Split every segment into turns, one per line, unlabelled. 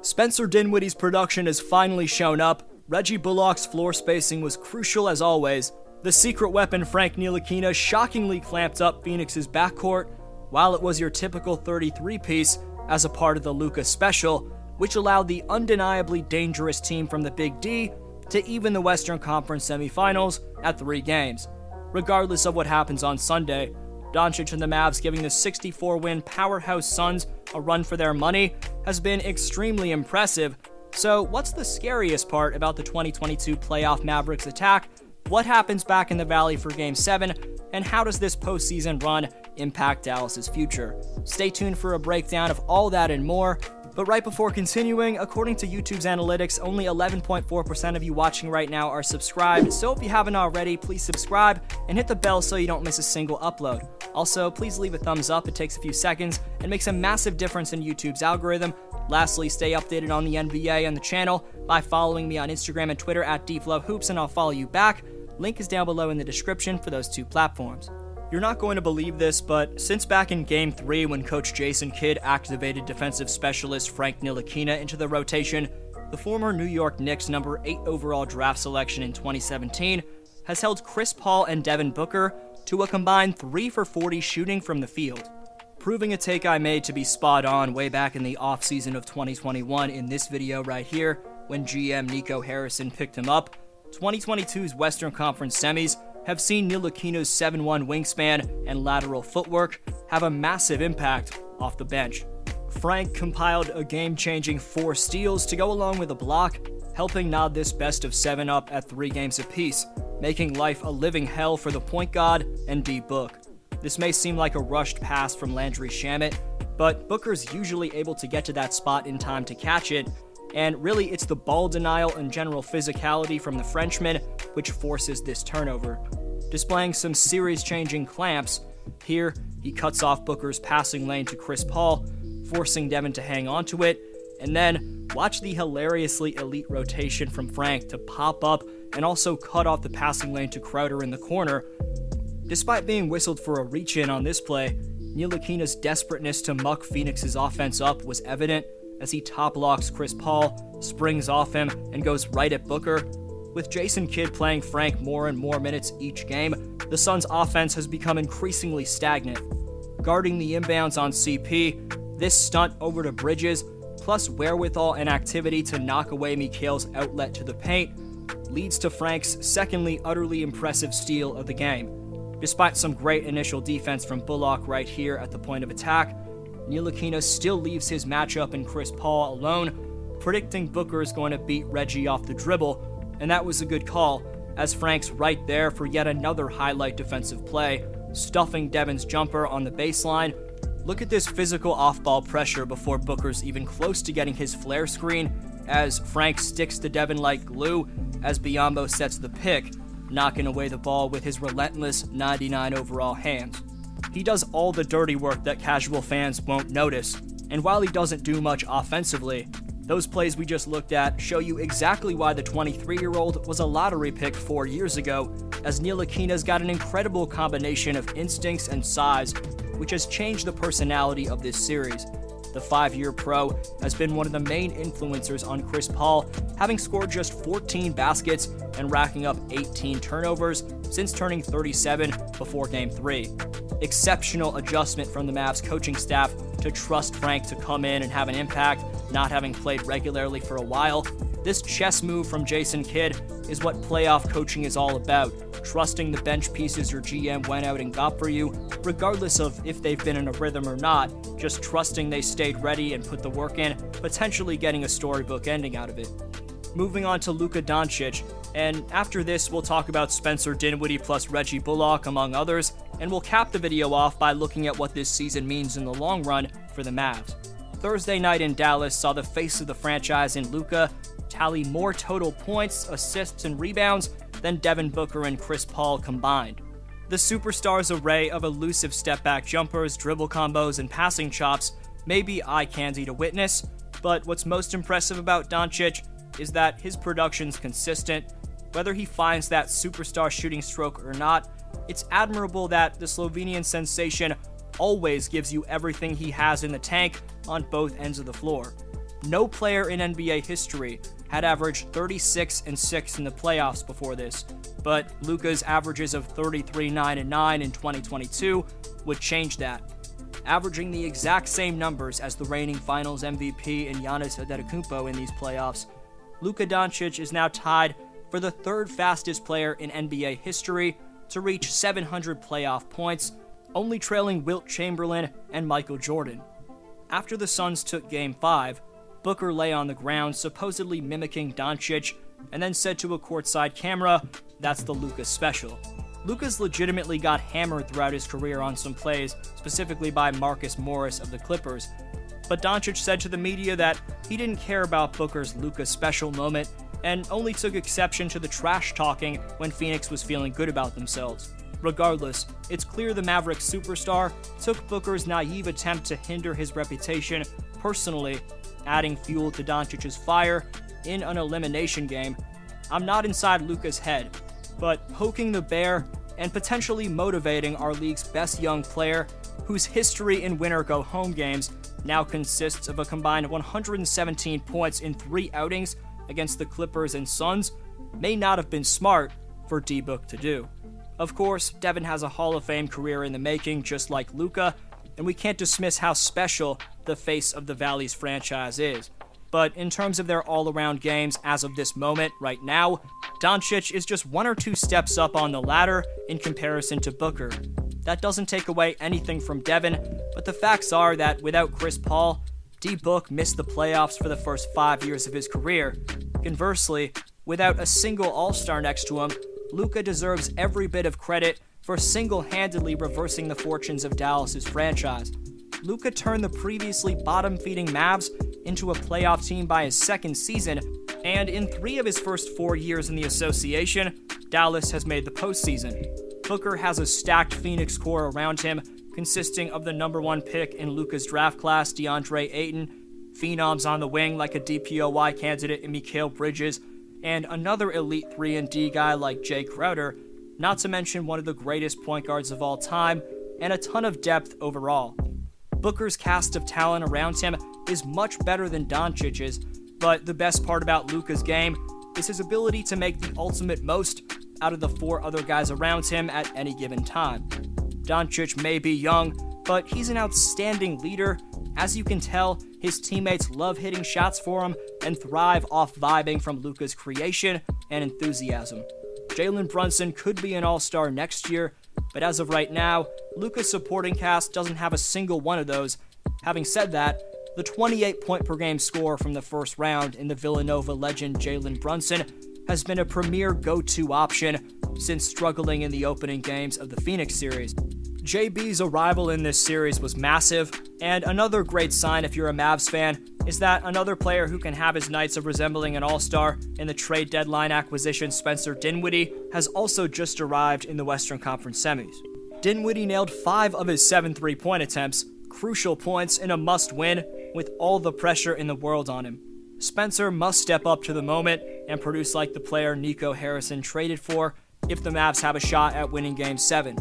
Spencer Dinwiddie's production has finally shown up. Reggie Bullock's floor spacing was crucial as always. The secret weapon Frank Ntilikina shockingly clamped up Phoenix's backcourt, while it was your typical 33-piece as a part of the Luka special, which allowed the undeniably dangerous team from the Big D to even the Western Conference semifinals at 3 games. Regardless of what happens on Sunday, Doncic and the Mavs giving the 64-win powerhouse Suns a run for their money has been extremely impressive. So what's the scariest part about the 2022 playoff Mavericks attack? What happens back in the Valley for Game 7? And how does this postseason run impact Dallas's future? Stay tuned for a breakdown of all that and more. But right before continuing, according to YouTube's analytics, only 11.4% of you watching right now are subscribed, so if you haven't already, please subscribe and hit the bell so you don't miss a single upload. Also, please leave a thumbs up, it takes a few seconds and makes a massive difference in YouTube's algorithm. Lastly, stay updated on the NBA and the channel by following me on Instagram and Twitter at DeepLoveHoops, and I'll follow you back. Link is down below in the description for those 2 platforms. You're not going to believe this, but since back in Game 3 when Coach Jason Kidd activated defensive specialist Frank Ntilikina into the rotation, the former New York Knicks number 8 overall draft selection in 2017 has held Chris Paul and Devin Booker to a combined 3 for 40 shooting from the field. Proving a take I made to be spot on way back in the offseason of 2021 in this video right here, when GM Nico Harrison picked him up, 2022's Western Conference semis have seen Ntilikina's 7'1" wingspan and lateral footwork have a massive impact off the bench. Frank compiled a game-changing 4 steals to go along with a block, helping nod this best of 7 up at 3 games apiece, making life a living hell for the point guard and D-Book. This may seem like a rushed pass from Landry Shamet, but Booker's usually able to get to that spot in time to catch it, and really it's the ball denial and general physicality from the Frenchman which forces this turnover. Displaying some series-changing clamps, here he cuts off Booker's passing lane to Chris Paul, forcing Devin to hang onto it, and then watch the hilariously elite rotation from Frank to pop up and also cut off the passing lane to Crowder in the corner. Despite being whistled for a reach-in on this play, Ntilikina's desperateness to muck Phoenix's offense up was evident as he top-locks Chris Paul, springs off him, and goes right at Booker. With Jason Kidd playing Frank more and more minutes each game, the Suns' offense has become increasingly stagnant. Guarding the inbounds on CP, this stunt over to Bridges, plus wherewithal and activity to knock away Mikhail's outlet to the paint, leads to Frank's secondly utterly impressive steal of the game. Despite some great initial defense from Bullock right here at the point of attack, Ntilikina still leaves his matchup in Chris Paul alone, predicting Booker is going to beat Reggie off the dribble, and that was a good call, as Frank's right there for yet another highlight defensive play, stuffing Devin's jumper on the baseline. Look at this physical off-ball pressure before Booker's even close to getting his flare screen, as Frank sticks to Devin like glue as Biyombo sets the pick, knocking away the ball with his relentless 99 overall hands. He does all the dirty work that casual fans won't notice, and while he doesn't do much offensively, those plays we just looked at show you exactly why the 23-year-old was a lottery pick 4 years ago, as Ntilikina's got an incredible combination of instincts and size, which has changed the personality of this series. The 5-year pro has been one of the main influencers on Chris Paul, having scored just 14 baskets and racking up 18 turnovers since turning 37 before Game 3. Exceptional adjustment from the Mavs coaching staff to trust Frank to come in and have an impact, not having played regularly for a while. This chess move from Jason Kidd is what playoff coaching is all about, trusting the bench pieces your GM went out and got for you, regardless of if they've been in a rhythm or not, just trusting they stayed ready and put the work in, potentially getting a storybook ending out of it. Moving on to Luka Doncic, and after this we'll talk about Spencer Dinwiddie plus Reggie Bullock among others, and we'll cap the video off by looking at what this season means in the long run for the Mavs. Thursday night in Dallas saw the face of the franchise in Luka tally more total points, assists, and rebounds than Devin Booker and Chris Paul combined. The superstar's array of elusive step-back jumpers, dribble combos, and passing chops may be eye-candy to witness, but what's most impressive about Doncic is that his production's consistent. Whether he finds that superstar shooting stroke or not, it's admirable that the Slovenian sensation always gives you everything he has in the tank on both ends of the floor. No player in NBA history had averaged 36-6 in the playoffs before this, but Luka's averages of 33-9-9 in 2022 would change that. Averaging the exact same numbers as the reigning Finals MVP in Giannis Antetokounmpo in these playoffs, Luka Doncic is now tied for the third fastest player in NBA history to reach 700 playoff points, only trailing Wilt Chamberlain and Michael Jordan. After the Suns took Game 5, Booker lay on the ground, supposedly mimicking Doncic, and then said to a courtside camera, "That's the Luka special." Luka's legitimately got hammered throughout his career on some plays, specifically by Marcus Morris of the Clippers. But Doncic said to the media that he didn't care about Booker's Luka special moment and only took exception to the trash talking when Phoenix was feeling good about themselves. Regardless, it's clear the Mavericks superstar took Booker's naive attempt to hinder his reputation personally, adding fuel to Doncic's fire in an elimination game. I'm not inside Luka's head, but poking the bear and potentially motivating our league's best young player, whose history in winner-go-home games now consists of a combined 117 points in 3 outings against the Clippers and Suns, may not have been smart for D-Book to do. Of course, Devin has a Hall of Fame career in the making, just like Luka, and we can't dismiss how special the face of the Valley's franchise is. But in terms of their all-around games as of this moment, right now, Doncic is just 1 or 2 steps up on the ladder in comparison to Booker. That doesn't take away anything from Devin, but the facts are that without Chris Paul, D-Book missed the playoffs for the first 5 years of his career. Conversely, without a single All-Star next to him, Luka deserves every bit of credit for single-handedly reversing the fortunes of Dallas's franchise. Luka turned the previously bottom-feeding Mavs into a playoff team by his second season, and in 3 of his first 4 years in the association, Dallas has made the postseason. Booker has a stacked Phoenix core around him, consisting of the number 1 pick in Luka's draft class, DeAndre Ayton, phenoms on the wing like a DPOY candidate in Mikal Bridges, and another elite 3-and-D guy like Jay Crowder, not to mention one of the greatest point guards of all time, and a ton of depth overall. Booker's cast of talent around him is much better than Doncic's, but the best part about Luka's game is his ability to make the ultimate most out of the 4 other guys around him at any given time. Doncic may be young, but he's an outstanding leader. As you can tell, his teammates love hitting shots for him and thrive off vibing from Luka's creation and enthusiasm. Jalen Brunson could be an all-star next year, but as of right now, Luka's supporting cast doesn't have a single one of those. Having said that, the 28-point-per-game score from the first round in the Villanova legend Jalen Brunson has been a premier go-to option since struggling in the opening games of the Phoenix series. JB's arrival in this series was massive, and another great sign if you're a Mavs fan is that another player who can have his nights of resembling an all-star in the trade deadline acquisition Spencer Dinwiddie has also just arrived in the Western Conference semis. Dinwiddie nailed 5 of his 7 3-point attempts, crucial points in a must-win with all the pressure in the world on him. Spencer must step up to the moment and produce like the player Nico Harrison traded for if the Mavs have a shot at winning Game 7.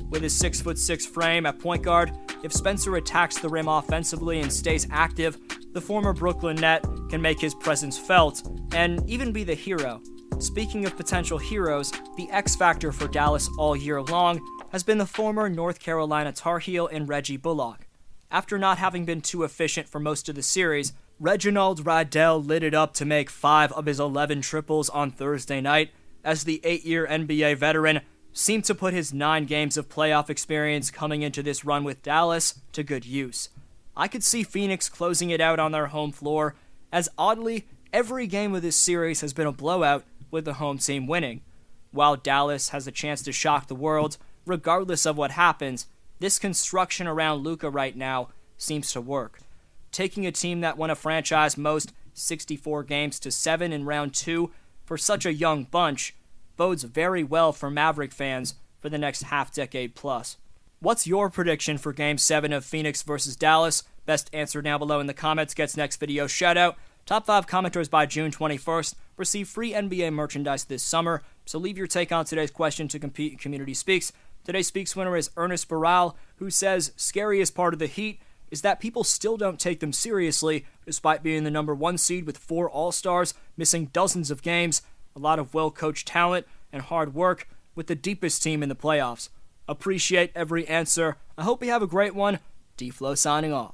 With his 6'6" frame at point guard, if Spencer attacks the rim offensively and stays active, the former Brooklyn Net can make his presence felt and even be the hero. Speaking of potential heroes, the X factor for Dallas all year long has been the former North Carolina Tar Heel in Reggie Bullock. After not having been too efficient for most of the series, Reginald Rydell lit it up to make 5 of his 11 triples on Thursday night, as the 8-year NBA veteran seemed to put his 9 games of playoff experience coming into this run with Dallas to good use. I could see Phoenix closing it out on their home floor, as oddly, every game of this series has been a blowout with the home team winning. While Dallas has a chance to shock the world, regardless of what happens, this construction around Luka right now seems to work. Taking a team that won a franchise most 64 games to 7 in round 2 for such a young bunch bodes very well for Maverick fans for the next half-decade plus. What's your prediction for Game 7 of Phoenix versus Dallas? Best answer down below in the comments gets next video shoutout. Top 5 commenters by June 21st receive free NBA merchandise this summer, so leave your take on today's question to compete in Community Speaks. Today's Speaks winner is Ernest Barral, who says, scariest part of the Heat is that people still don't take them seriously, despite being the number 1 seed with 4 All-Stars, missing dozens of games, a lot of well-coached talent, and hard work, with the deepest team in the playoffs. Appreciate every answer. I hope you have a great one. D-Flow signing off.